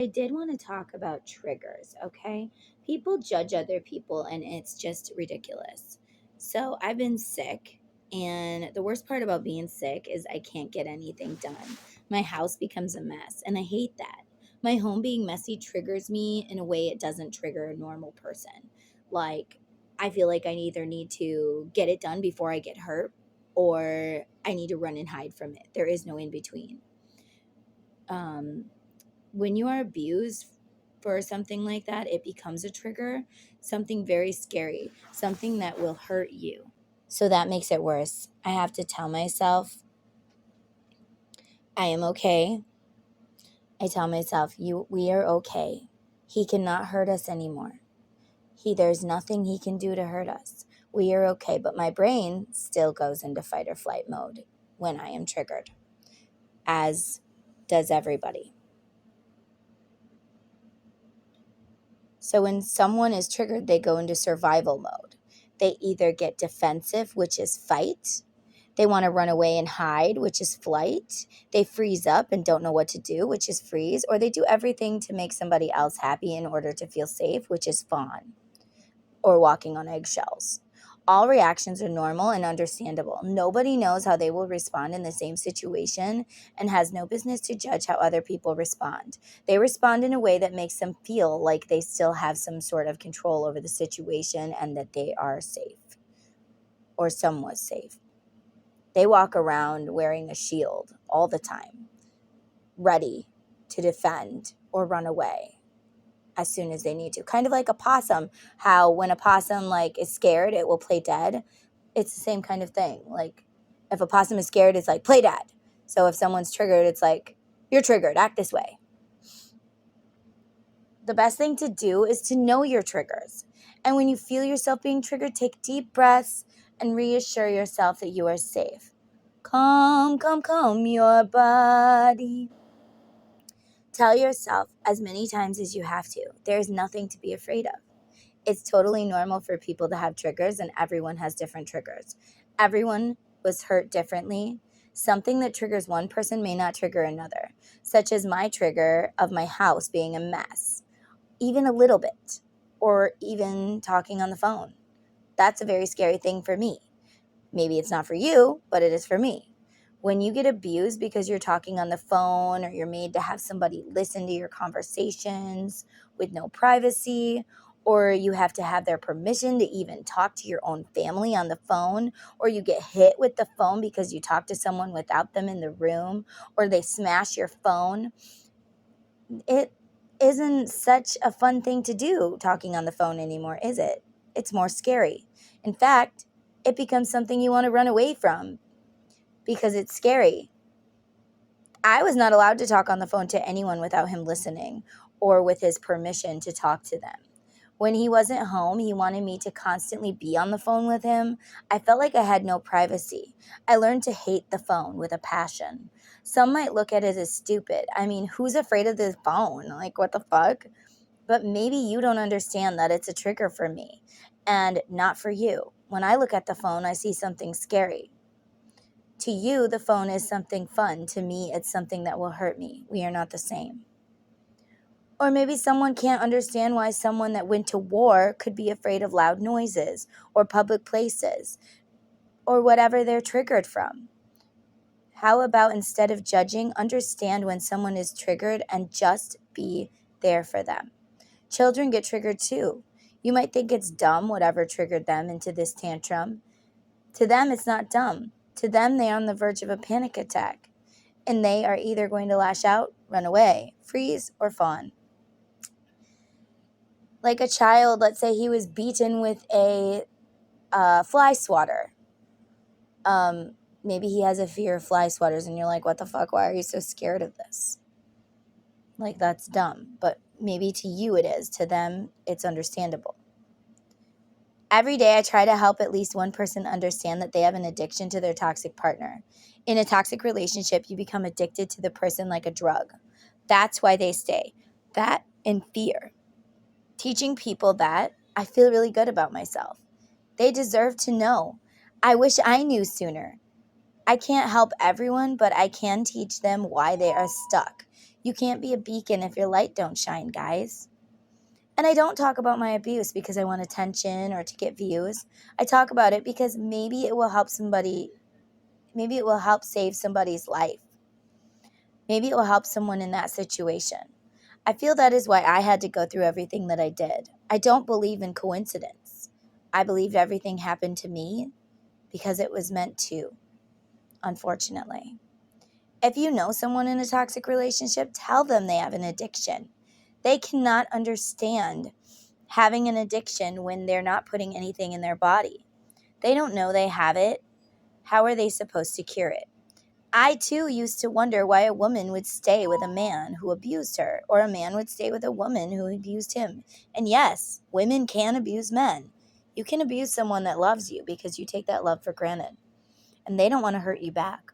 I did want to talk about triggers, okay? People judge other people and it's just ridiculous. So I've been sick, and the worst part about being sick is I can't get anything done. My house becomes a mess, and I hate that. My home being messy triggers me in a way it doesn't trigger a normal person. Like, I feel like I either need to get it done before I get hurt or I need to run and hide from it. There is no in between. Um, when you are abused for something like that, it becomes a trigger, something very scary, something that will hurt you. So that makes it worse. I have to tell myself, I am okay. I tell myself, we are okay. He cannot hurt us anymore. There's nothing he can do to hurt us. We are okay, but my brain still goes into fight or flight mode when I am triggered, as does everybody. So when someone is triggered, they go into survival mode. They either get defensive, which is fight. They want to run away and hide, which is flight. They freeze up and don't know what to do, which is freeze. Or they do everything to make somebody else happy in order to feel safe, which is fawn or walking on eggshells. All reactions are normal and understandable. Nobody knows how they will respond in the same situation and has no business to judge how other people respond. They respond in a way that makes them feel like they still have some sort of control over the situation and that they are safe or somewhat safe. They walk around wearing a shield all the time, ready to defend or run away as soon as they need to. Kind of like a possum, how when a possum like is scared, it will play dead. It's the same kind of thing. Like if a possum is scared, it's like play dead. So if someone's triggered, it's like you're triggered, act this way. The best thing to do is to know your triggers. And when you feel yourself being triggered, take deep breaths and reassure yourself that you are safe. Calm your body. Tell yourself as many times as you have to, there's nothing to be afraid of. It's totally normal for people to have triggers, and everyone has different triggers. Everyone was hurt differently. Something that triggers one person may not trigger another, such as my trigger of my house being a mess, even a little bit, or even talking on the phone. That's a very scary thing for me. Maybe it's not for you, but it is for me. When you get abused because you're talking on the phone or you're made to have somebody listen to your conversations with no privacy, or you have to have their permission to even talk to your own family on the phone, or you get hit with the phone because you talk to someone without them in the room, or they smash your phone, it isn't such a fun thing to do talking on the phone anymore, is it? It's more scary. In fact, it becomes something you want to run away from because it's scary. I was not allowed to talk on the phone to anyone without him listening or with his permission to talk to them. When he wasn't home, he wanted me to constantly be on the phone with him. I felt like I had no privacy. I learned to hate the phone with a passion. Some might look at it as stupid. I mean, who's afraid of the phone? Like, what the fuck? But maybe you don't understand that it's a trigger for me and not for you. When I look at the phone, I see something scary. To you, the phone is something fun. To me, it's something that will hurt me. We are not the same. Or maybe someone can't understand why someone that went to war could be afraid of loud noises or public places or whatever they're triggered from. How about instead of judging, understand when someone is triggered and just be there for them? Children get triggered too. You might think it's dumb, whatever triggered them into this tantrum. To them, it's not dumb. To them, they are on the verge of a panic attack, and they are either going to lash out, run away, freeze, or fawn. Like a child, let's say he was beaten with a fly swatter. Maybe he has a fear of fly swatters, and you're like, what the fuck? Why are you so scared of this? Like, that's dumb. But maybe to you it is. To them, it's understandable. Every day, I try to help at least one person understand that they have an addiction to their toxic partner. In a toxic relationship, you become addicted to the person like a drug. That's why they stay. That and fear. Teaching people that, I feel really good about myself. They deserve to know. I wish I knew sooner. I can't help everyone, but I can teach them why they are stuck. You can't be a beacon if your light don't shine, guys. And I don't talk about my abuse because I want attention or to get views. I talk about it because maybe it will help somebody. Maybe it will help save somebody's life. Maybe it will help someone in that situation. I feel that is why I had to go through everything that I did. I don't believe in coincidence. I believe everything happened to me because it was meant to, unfortunately. If you know someone in a toxic relationship, tell them they have an addiction. They cannot understand having an addiction when they're not putting anything in their body. They don't know they have it. How are they supposed to cure it? I, too, used to wonder why a woman would stay with a man who abused her, or a man would stay with a woman who abused him. And yes, women can abuse men. You can abuse someone that loves you because you take that love for granted, and they don't want to hurt you back.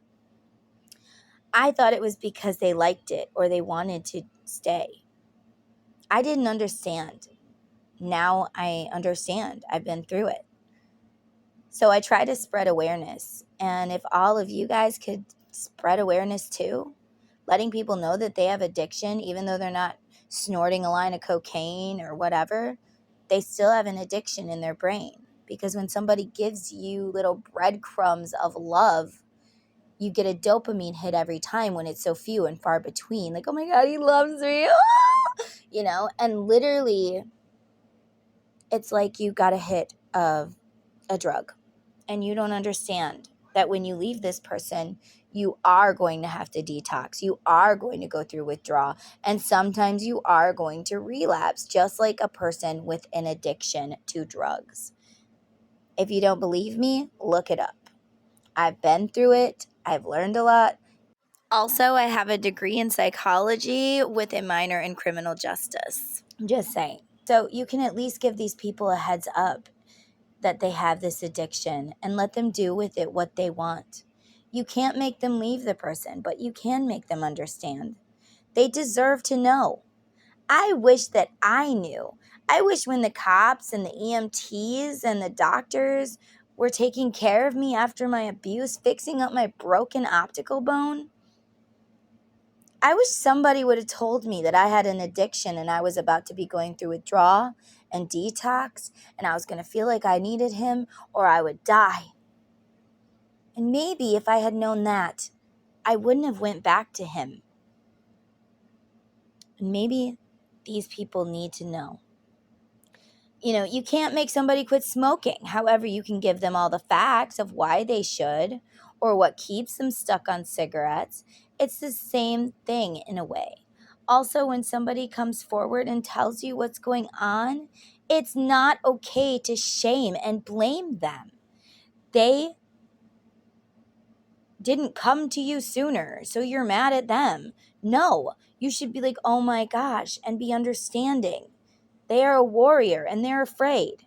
I thought it was because they liked it or they wanted to stay. I didn't understand. Now I understand. I've been through it. So I try to spread awareness. And if all of you guys could spread awareness too, letting people know that they have addiction, even though they're not snorting a line of cocaine or whatever, they still have an addiction in their brain. Because when somebody gives you little breadcrumbs of love, you get a dopamine hit every time when it's so few and far between. Like, oh my God, he loves me. And literally it's like you got a hit of a drug. And you don't understand that when you leave this person, you are going to have to detox. You are going to go through withdrawal. And sometimes you are going to relapse, just like a person with an addiction to drugs. If you don't believe me, look it up. I've been through it. I've learned a lot. Also, I have a degree in psychology with a minor in criminal justice. I'm just saying. So you can at least give these people a heads up that they have this addiction and let them do with it what they want. You can't make them leave the person, but you can make them understand. They deserve to know. I wish that I knew. I wish when the cops and the EMTs and the doctors were taking care of me after my abuse, fixing up my broken optical bone, I wish somebody would have told me that I had an addiction and I was about to be going through withdrawal and detox and I was going to feel like I needed him or I would die. And maybe if I had known that, I wouldn't have went back to him. And maybe these people need to know. You can't make somebody quit smoking. However, you can give them all the facts of why they should or what keeps them stuck on cigarettes. It's the same thing in a way. Also, when somebody comes forward and tells you what's going on, it's not okay to shame and blame them. They didn't come to you sooner, so you're mad at them. No, you should be like, oh my gosh, and be understanding. They are a warrior and they're afraid.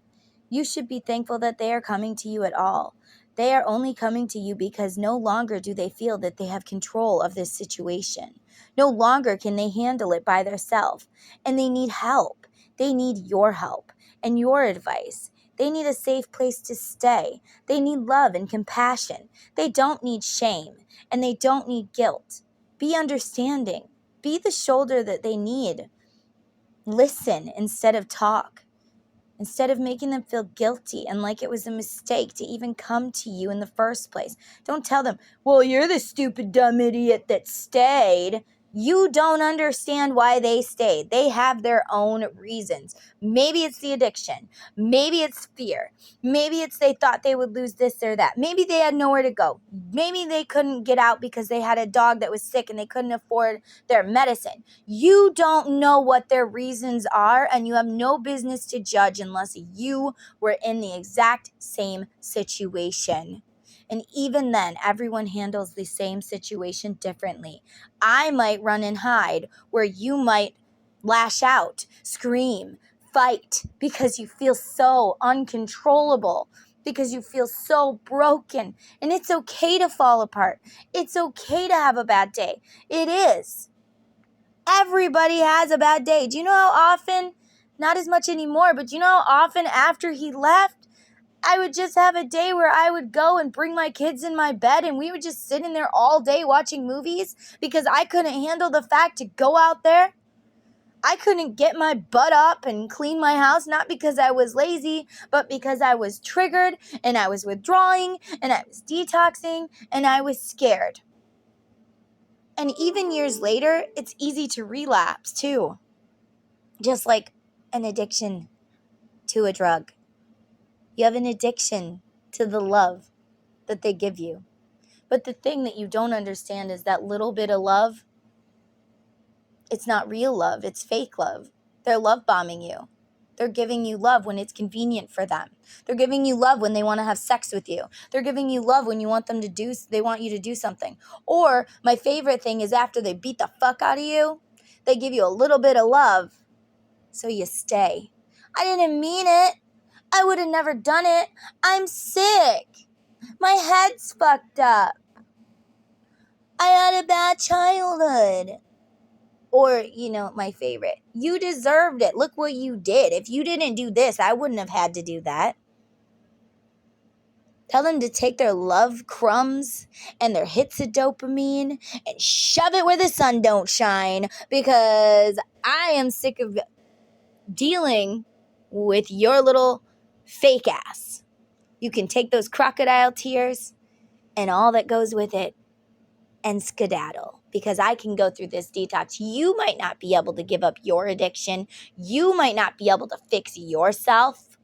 You should be thankful that they are coming to you at all. They are only coming to you because no longer do they feel that they have control of this situation. No longer can they handle it by themselves. And they need help. They need your help and your advice. They need a safe place to stay. They need love and compassion. They don't need shame and they don't need guilt. Be understanding. Be the shoulder that they need. Listen instead of talk. Instead of making them feel guilty and like it was a mistake to even come to you in the first place. Don't tell them, well, you're the stupid, dumb idiot that stayed. You don't understand why they stayed. They have their own reasons. Maybe it's the addiction. Maybe it's fear. Maybe it's they thought they would lose this or that. Maybe they had nowhere to go. Maybe they couldn't get out because they had a dog that was sick and they couldn't afford their medicine. You don't know what their reasons are, and you have no business to judge unless you were in the exact same situation. And even then, everyone handles the same situation differently. I might run and hide where you might lash out, scream, fight because you feel so uncontrollable, because you feel so broken. And it's okay to fall apart. It's okay to have a bad day. It is. Everybody has a bad day. Do you know how often, not as much anymore, but do you know how often after he left, I would just have a day where I would go and bring my kids in my bed and we would just sit in there all day watching movies because I couldn't handle the fact to go out there. I couldn't get my butt up and clean my house, not because I was lazy, but because I was triggered and I was withdrawing and I was detoxing and I was scared. And even years later, it's easy to relapse too. Just like an addiction to a drug. You have an addiction to the love that they give you. But the thing that you don't understand is that little bit of love, it's not real love, it's fake love. They're love bombing you. They're giving you love when it's convenient for them. They're giving you love when they want to have sex with you. They're giving you love when they want you to do something. Or my favorite thing is after they beat the fuck out of you, they give you a little bit of love so you stay. I didn't mean it. I would have never done it. I'm sick. My head's fucked up. I had a bad childhood. Or, my favorite, you deserved it. Look what you did. If you didn't do this, I wouldn't have had to do that. Tell them to take their love crumbs and their hits of dopamine and shove it where the sun don't shine, because I am sick of dealing with your little fake ass. You can take those crocodile tears and all that goes with it and skedaddle, because I can go through this detox. You might not be able to give up your addiction. You might not be able to fix yourself.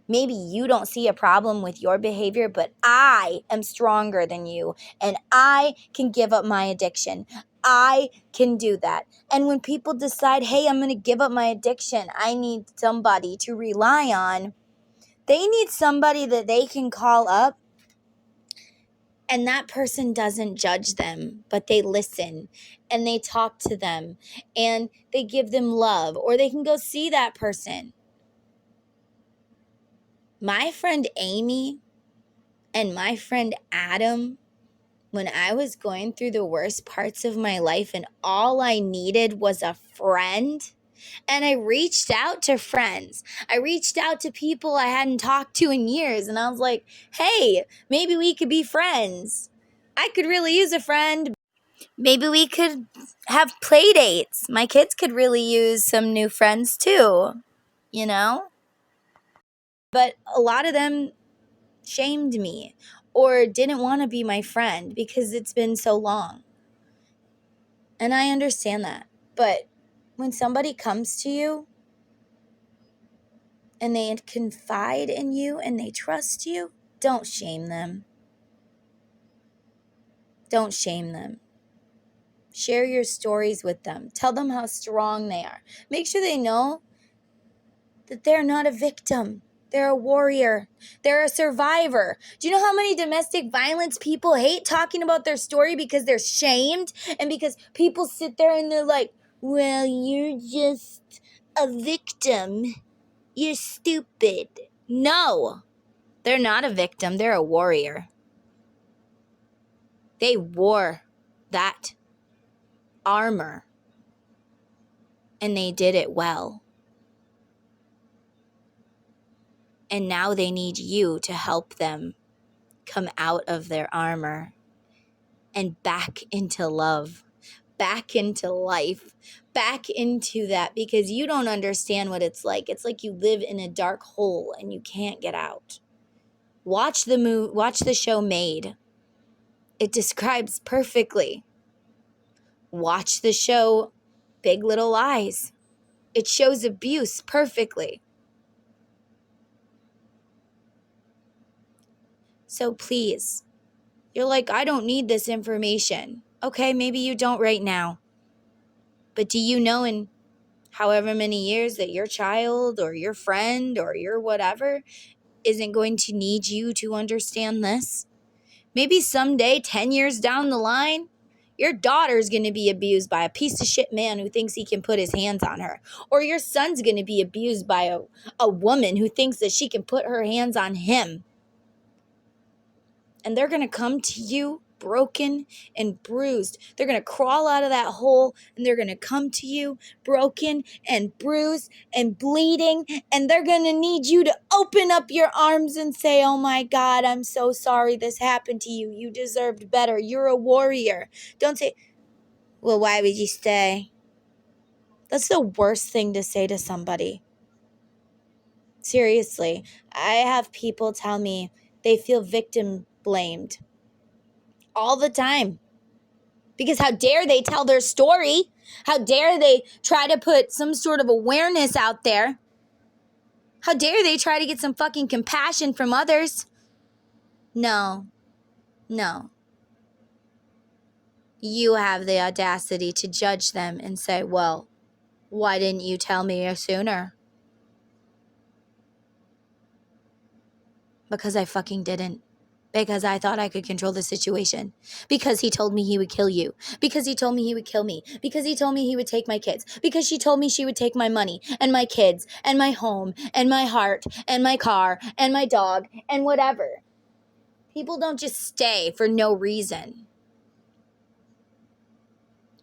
Maybe you don't see a problem with your behavior, but I am stronger than you, and I can give up my addiction. I can do that. And when people decide, hey, I'm going to give up my addiction, I need somebody to rely on. They need somebody that they can call up, and that person doesn't judge them, but they listen and they talk to them and they give them love, or they can go see that person. My friend Amy and my friend Adam, when I was going through the worst parts of my life and all I needed was a friend, and I reached out to friends. I reached out to people I hadn't talked to in years, and I was like, hey, maybe we could be friends. I could really use a friend. Maybe we could have play dates. My kids could really use some new friends too, you know? But a lot of them shamed me or didn't want to be my friend because it's been so long. And I understand that. But when somebody comes to you and they confide in you and they trust you, don't shame them. Don't shame them. Share your stories with them. Tell them how strong they are. Make sure they know that they're not a victim. They're a warrior. They're a survivor. Do you know how many domestic violence people hate talking about their story because they're shamed? And because people sit there and they're like, well, you're just a victim. You're stupid. No, they're not a victim. They're a warrior. They wore that armor and they did it well. And now they need you to help them come out of their armor and back into love, back into life, back into that, because you don't understand what it's like. It's like you live in a dark hole and you can't get out. Watch the show Made. It describes perfectly. Watch the show Big Little Lies. It shows abuse perfectly. So please, you're like, I don't need this information. Okay, maybe you don't right now. But do you know in however many years that your child or your friend or your whatever isn't going to need you to understand this? Maybe someday, 10 years down the line, your daughter's going to be abused by a piece of shit man who thinks he can put his hands on her. Or your son's going to be abused by a woman who thinks that she can put her hands on him. And they're going to come to you broken and bruised. They're going to crawl out of that hole and they're going to come to you broken and bruised and bleeding. And they're going to need you to open up your arms and say, oh my God, I'm so sorry this happened to you. You deserved better. You're a warrior. Don't say, well, why would you stay? That's the worst thing to say to somebody. Seriously, I have people tell me they feel victim blamed all the time. Because how dare they tell their story? How dare they try to put some sort of awareness out there? How dare they try to get some fucking compassion from others? No. You have the audacity to judge them and say, well, why didn't you tell me sooner? Because I fucking didn't. Because I thought I could control the situation. Because he told me he would kill you. Because he told me he would kill me. Because he told me he would take my kids. Because she told me she would take my money and my kids and my home and my heart and my car and my dog and whatever. People don't just stay for no reason.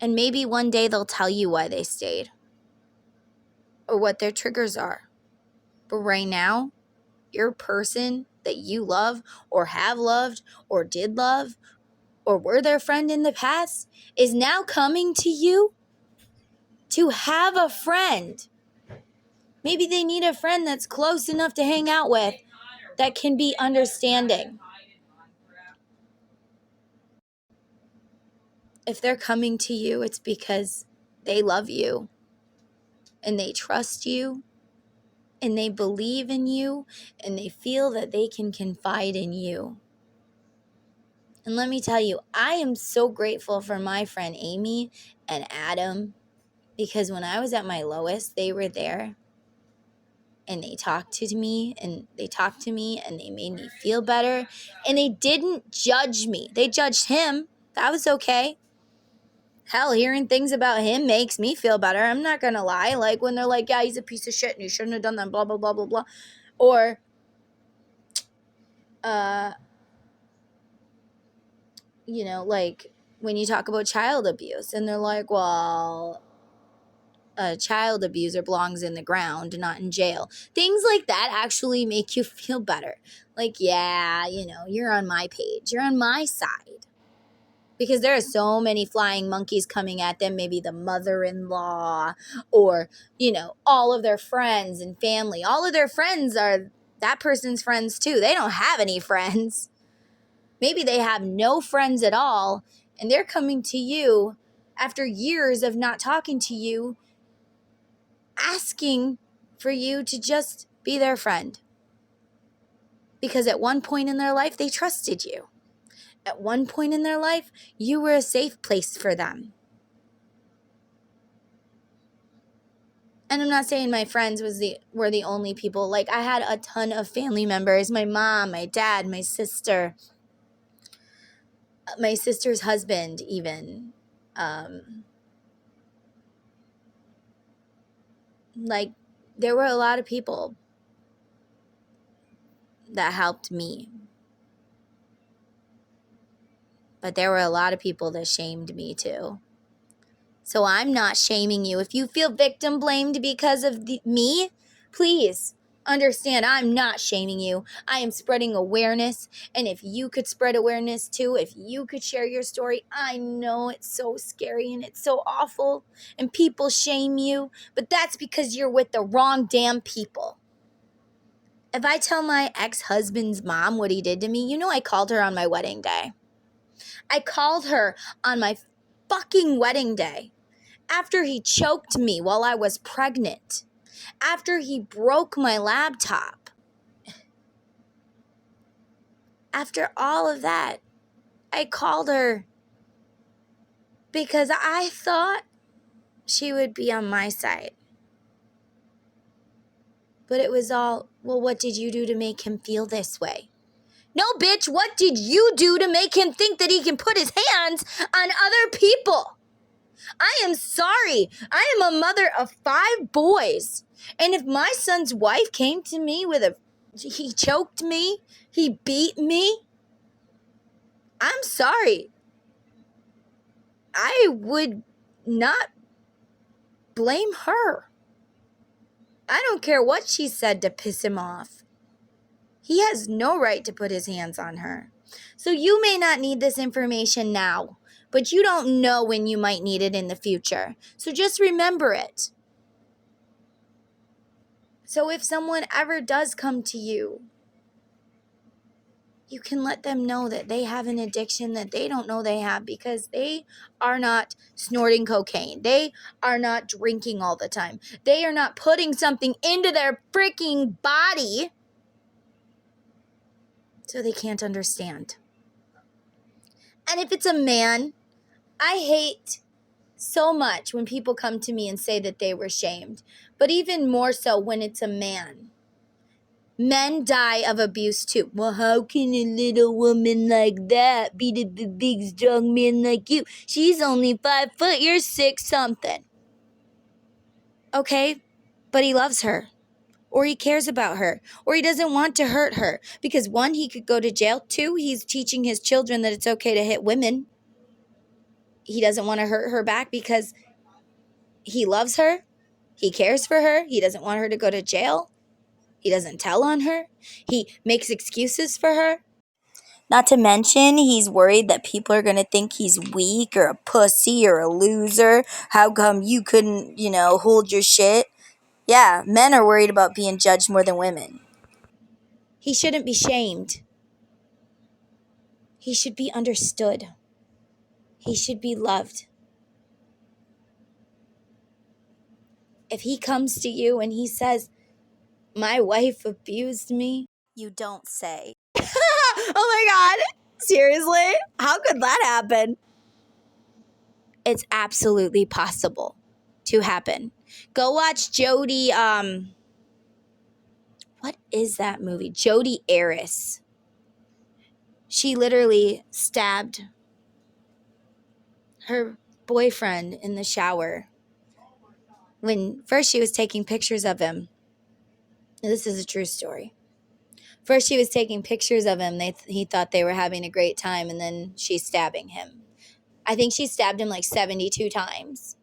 And maybe one day they'll tell you why they stayed. Or what their triggers are. But right now, your person that you love or have loved or did love or were their friend in the past is now coming to you to have a friend. Maybe they need a friend that's close enough to hang out with that can be understanding. If they're coming to you, it's because they love you and they trust you and they believe in you and they feel that they can confide in you. And let me tell you, I am so grateful for my friend Amy and Adam because when I was at my lowest, they were there and they talked to me and they made me feel better and they didn't judge me. They judged him. That was okay. Hell, hearing things about him makes me feel better. I'm not going to lie. Like when they're like, yeah, he's a piece of shit and you shouldn't have done that, blah, blah, blah, blah, blah. Or, you know, like when you talk about child abuse and they're like, well, a child abuser belongs in the ground, not in jail. Things like that actually make you feel better. Like, yeah, you know, you're on my page. You're on my side. Because there are so many flying monkeys coming at them, maybe the mother-in-law or, you know, all of their friends and family. All of their friends are that person's friends too. They don't have any friends. Maybe they have no friends at all, and they're coming to you after years of not talking to you, asking for you to just be their friend. Because at one point in their life, they trusted you. At one point in their life, you were a safe place for them. And I'm not saying my friends were the only people. Like, I had a ton of family members. My mom, my dad, my sister, my sister's husband even. Like, there were a lot of people that helped me. But there were a lot of people that shamed me too. So I'm not shaming you. If you feel victim blamed because of me, please understand I'm not shaming you. I am spreading awareness. And if you could spread awareness too, if you could share your story, I know it's so scary and it's so awful and people shame you, but that's because you're with the wrong damn people. If I tell my ex-husband's mom what he did to me, you know I called her on my wedding day. I called her on my fucking wedding day after he choked me while I was pregnant, after he broke my laptop. After all of that, I called her because I thought she would be on my side. But it was all, well, what did you do to make him feel this way? No, bitch, what did you do to make him think that he can put his hands on other people? I am sorry. I am a mother of 5 boys. And if my son's wife came to me he choked me, he beat me, I'm sorry. I would not blame her. I don't care what she said to piss him off. He has no right to put his hands on her. So you may not need this information now, but you don't know when you might need it in the future. So just remember it. So if someone ever does come to you, you can let them know that they have an addiction that they don't know they have, because they are not snorting cocaine. They are not drinking all the time. They are not putting something into their freaking body so they can't understand. And if it's a man, I hate so much when people come to me and say that they were shamed, but even more so when it's a man. Men die of abuse too. Well, how can a little woman like that beat a big strong man like you? She's only 5 foot, you're 6 something. Okay, but he loves her, or he cares about her, or he doesn't want to hurt her. Because 1, he could go to jail. 2, he's teaching his children that it's okay to hit women. He doesn't want to hurt her back because he loves her. He cares for her. He doesn't want her to go to jail. He doesn't tell on her. He makes excuses for her. Not to mention, he's worried that people are going to think he's weak or a pussy or a loser. How come you couldn't, hold your shit? Yeah, men are worried about being judged more than women. He shouldn't be shamed. He should be understood. He should be loved. If he comes to you and he says, my wife abused me, you don't say, oh my God, seriously? How could that happen? It's absolutely possible to happen. Go watch Jodi, what is that movie? Jodi Arias. She literally stabbed her boyfriend in the shower when first she was taking pictures of him. This is a true story. First she was taking pictures of him. He thought they were having a great time, and then she's stabbing him. I think she stabbed him like 72 times.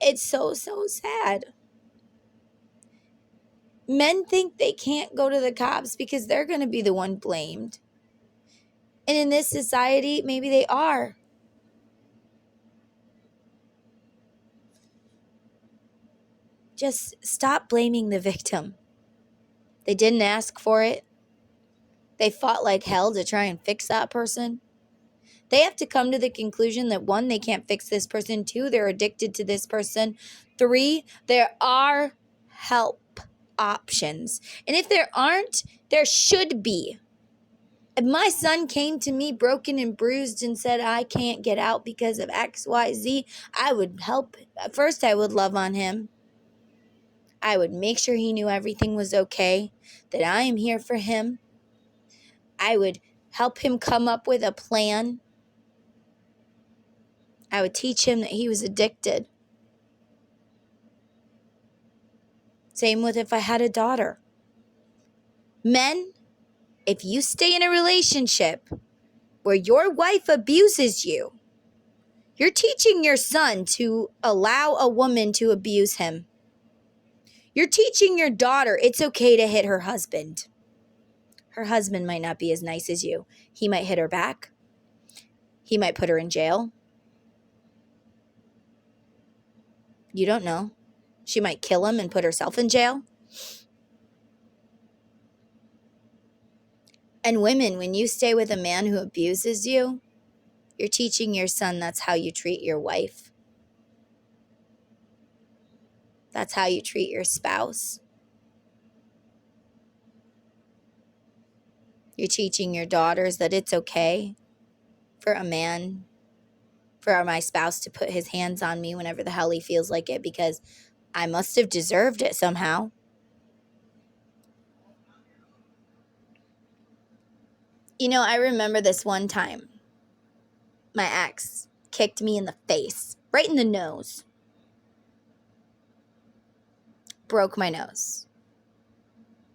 It's so sad. Men think they can't go to the cops because they're going to be the one blamed. And in this society, maybe they are. Just stop blaming the victim. They didn't ask for it. They fought like hell to try and fix that person. They have to come to the conclusion that 1, they can't fix this person. 2, they're addicted to this person. 3, there are help options. And if there aren't, there should be. If my son came to me broken and bruised and said, I can't get out because of XYZ, I would help. First, I would love on him. I would make sure he knew everything was okay, that I am here for him. I would help him come up with a plan. I would teach him that he was addicted. Same with if I had a daughter. Men, if you stay in a relationship where your wife abuses you, you're teaching your son to allow a woman to abuse him. You're teaching your daughter it's okay to hit her husband. Her husband might not be as nice as you. He might hit her back. He might put her in jail. You don't know. She might kill him and put herself in jail. And women, when you stay with a man who abuses you, you're teaching your son that's how you treat your wife. That's how you treat your spouse. You're teaching your daughters that it's okay for a man, for my spouse to put his hands on me whenever the hell he feels like it, because I must have deserved it somehow. I remember this one time. My ex kicked me in the face, right in the nose. Broke my nose.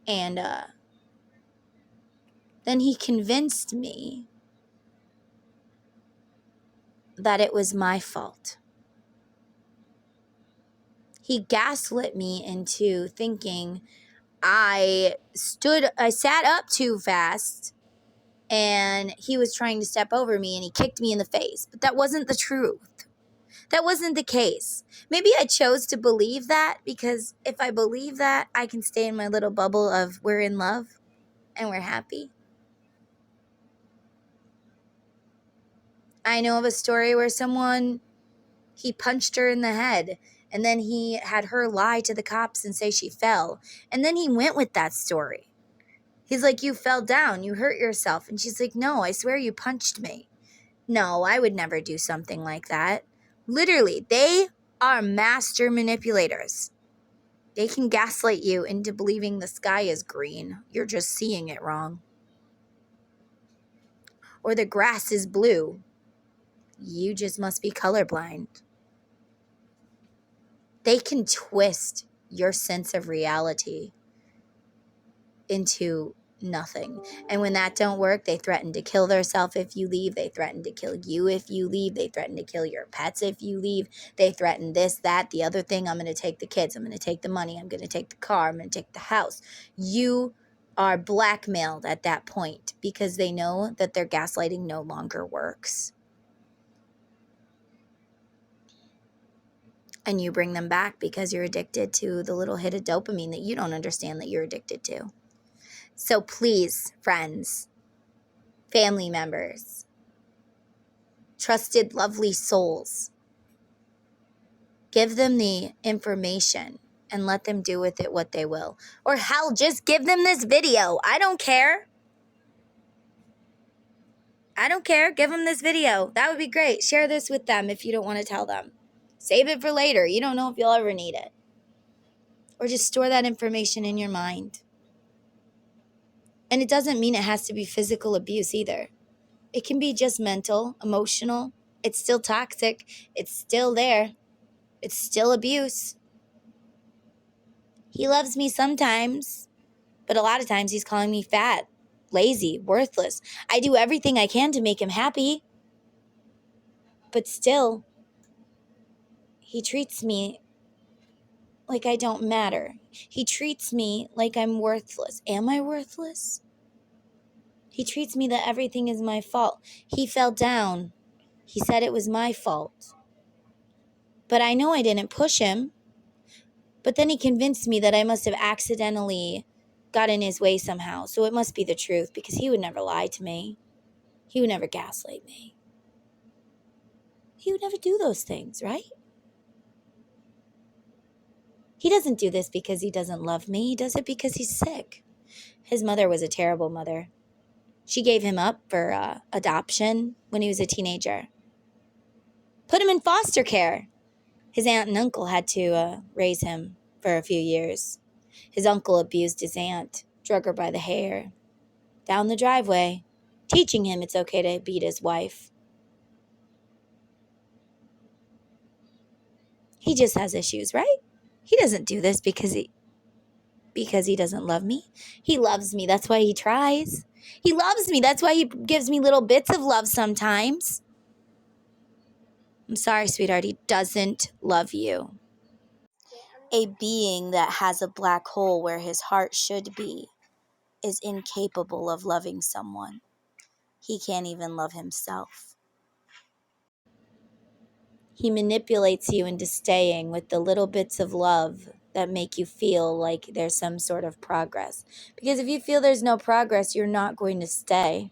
And then he convinced me that it was my fault. He gaslit me into thinking I sat up too fast and he was trying to step over me and he kicked me in the face. But that wasn't the truth. That wasn't the case. Maybe I chose to believe that because if I believe that, I can stay in my little bubble of we're in love and we're happy. I know of a story where he punched her in the head and then he had her lie to the cops and say she fell. And then he went with that story. He's like, you fell down, you hurt yourself. And she's like, no, I swear you punched me. No, I would never do something like that. Literally, they are master manipulators. They can gaslight you into believing the sky is green. You're just seeing it wrong. Or the grass is blue. You just must be colorblind. They can twist your sense of reality into nothing. And when that don't work, they threaten to kill themselves if you leave. They threaten to kill you if you leave. They threaten to kill your pets if you leave. They threaten this, that, the other thing. I'm going to take the kids. I'm going to take the money. I'm going to take the car. I'm going to take the house. You are blackmailed at that point because they know that their gaslighting no longer works. And you bring them back because you're addicted to the little hit of dopamine that you don't understand that you're addicted to. So please, friends, family members, trusted, lovely souls, give them the information and let them do with it what they will. Or hell, just give them this video. I don't care. Give them this video. That would be great. Share this with them if you don't want to tell them. Save it for later. You don't know if you'll ever need it. Or just store that information in your mind. And it doesn't mean it has to be physical abuse either. It can be just mental, emotional. It's still toxic. It's still there. It's still abuse. He loves me sometimes, but a lot of times he's calling me fat, lazy, worthless. I do everything I can to make him happy. But still, he treats me like I don't matter. He treats me like I'm worthless. Am I worthless? He treats me that everything is my fault. He fell down. He said it was my fault. But I know I didn't push him. But then he convinced me that I must have accidentally got in his way somehow. So it must be the truth because he would never lie to me. He would never gaslight me. He would never do those things, right? He doesn't do this because he doesn't love me. He does it because he's sick. His mother was a terrible mother. She gave him up for adoption when he was a teenager. Put him in foster care. His aunt and uncle had to raise him for a few years. His uncle abused his aunt, drug her by the hair, down the driveway, teaching him it's okay to beat his wife. He just has issues, right? He doesn't do this because he doesn't love me. He loves me. That's why he tries. He loves me. That's why he gives me little bits of love sometimes. I'm sorry, sweetheart. He doesn't love you. A being that has a black hole where his heart should be is incapable of loving someone. He can't even love himself. He manipulates you into staying with the little bits of love that make you feel like there's some sort of progress. Because if you feel there's no progress, you're not going to stay.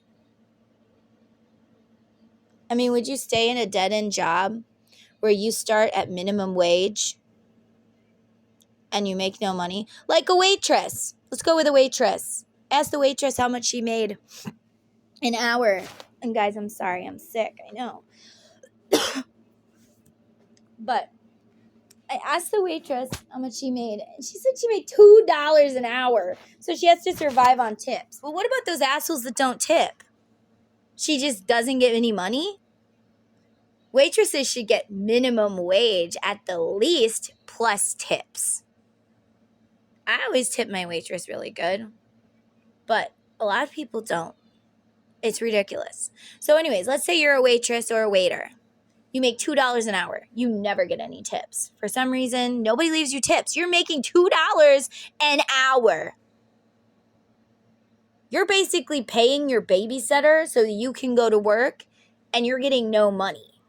I mean, would you stay in a dead-end job where you start at minimum wage and you make no money? Like a waitress. Let's go with a waitress. Ask the waitress how much she made an hour. And guys, I'm sorry, I'm sick. I know. But I asked the waitress how much she made, and she said she made $2 an hour. So she has to survive on tips. Well, what about those assholes that don't tip? She just doesn't get any money? Waitresses should get minimum wage at the least plus tips. I always tip my waitress really good, but a lot of people don't. It's ridiculous. So anyways, let's say you're a waitress or a waiter. You make $2 an hour. You never get any tips. For some reason, nobody leaves you tips. You're making $2 an hour. You're basically paying your babysitter so that you can go to work, and you're getting no money.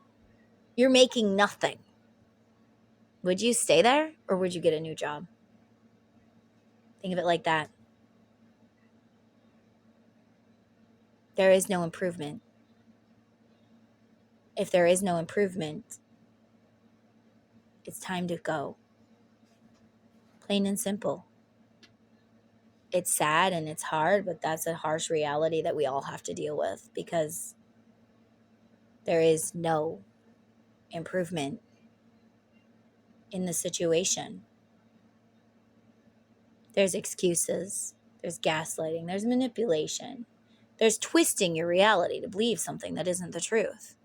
You're making nothing. Would you stay there, or would you get a new job? Think of it like that. There is no improvement. If there is no improvement, it's time to go. Plain and simple. It's sad and it's hard, but that's a harsh reality that we all have to deal with, because there is no improvement in the situation. There's excuses, there's gaslighting, there's manipulation, there's twisting your reality to believe something that isn't the truth.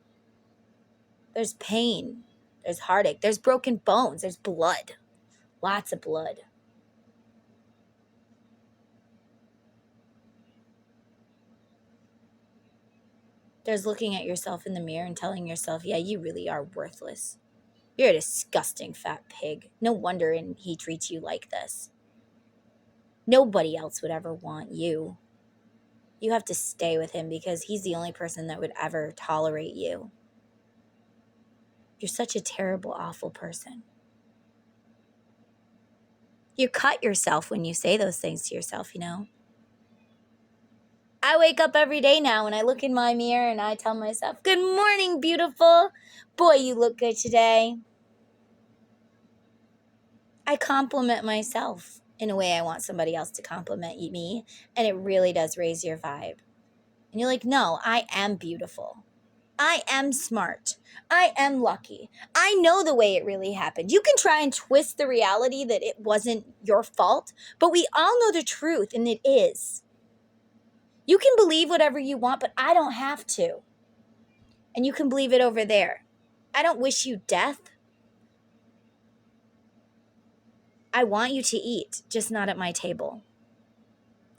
There's pain, there's heartache, there's broken bones, there's blood, lots of blood. There's looking at yourself in the mirror and telling yourself, yeah, you really are worthless. You're a disgusting fat pig. No wonder he treats you like this. Nobody else would ever want you. You have to stay with him because he's the only person that would ever tolerate you. You're such a terrible, awful person. You cut yourself when you say those things to yourself, you know? I wake up every day now and I look in my mirror and I tell myself, good morning, beautiful. Boy, you look good today. I compliment myself in a way I want somebody else to compliment me, and it really does raise your vibe. And you're like, no, I am beautiful. I am smart. I am lucky. I know the way it really happened. You can try and twist the reality that it wasn't your fault, but we all know the truth, and it is. You can believe whatever you want, but I don't have to. And you can believe it over there. I don't wish you death. I want you to eat, just not at my table.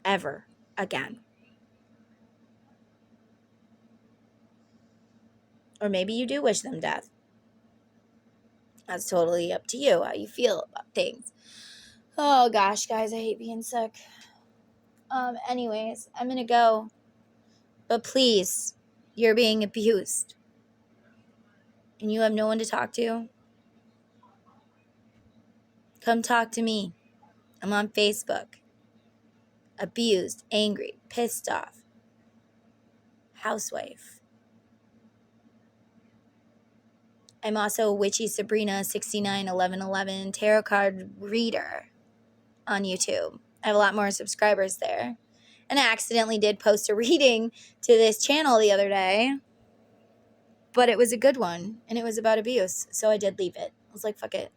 Ever again. Or maybe you do wish them death. That's totally up to you, how you feel about things. Oh gosh, guys, I hate being sick. Anyways, I'm gonna go. But please, you're being abused. And you have no one to talk to. Come talk to me. I'm on Facebook. Abused, angry, pissed off. Housewife. I'm also Witchy Sabrina 691111 tarot card reader on YouTube. I have a lot more subscribers there. And I accidentally did post a reading to this channel the other day. But it was a good one. And it was about abuse. So I did leave it. I was like, fuck it.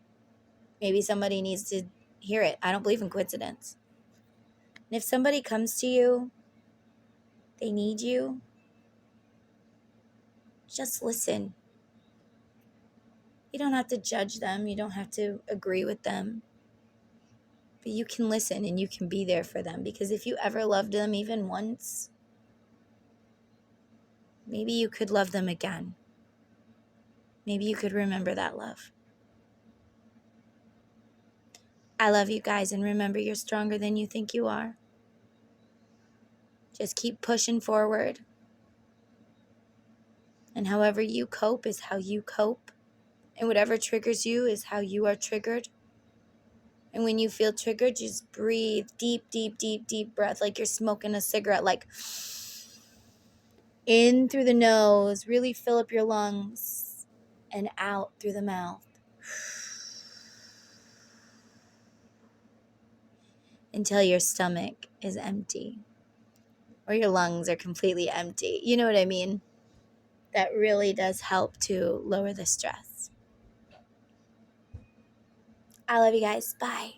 Maybe somebody needs to hear it. I don't believe in coincidence. And if somebody comes to you, they need you, just listen. You don't have to judge them. You don't have to agree with them. But you can listen and you can be there for them. Because if you ever loved them even once, maybe you could love them again. Maybe you could remember that love. I love you guys, and remember, you're stronger than you think you are. Just keep pushing forward. And however you cope is how you cope. And whatever triggers you is how you are triggered. And when you feel triggered, just breathe. Deep, deep, deep, deep breath, like you're smoking a cigarette. Like in through the nose, really fill up your lungs, and out through the mouth. Until your stomach is empty. Or your lungs are completely empty. You know what I mean? That really does help to lower the stress. I love you guys. Bye.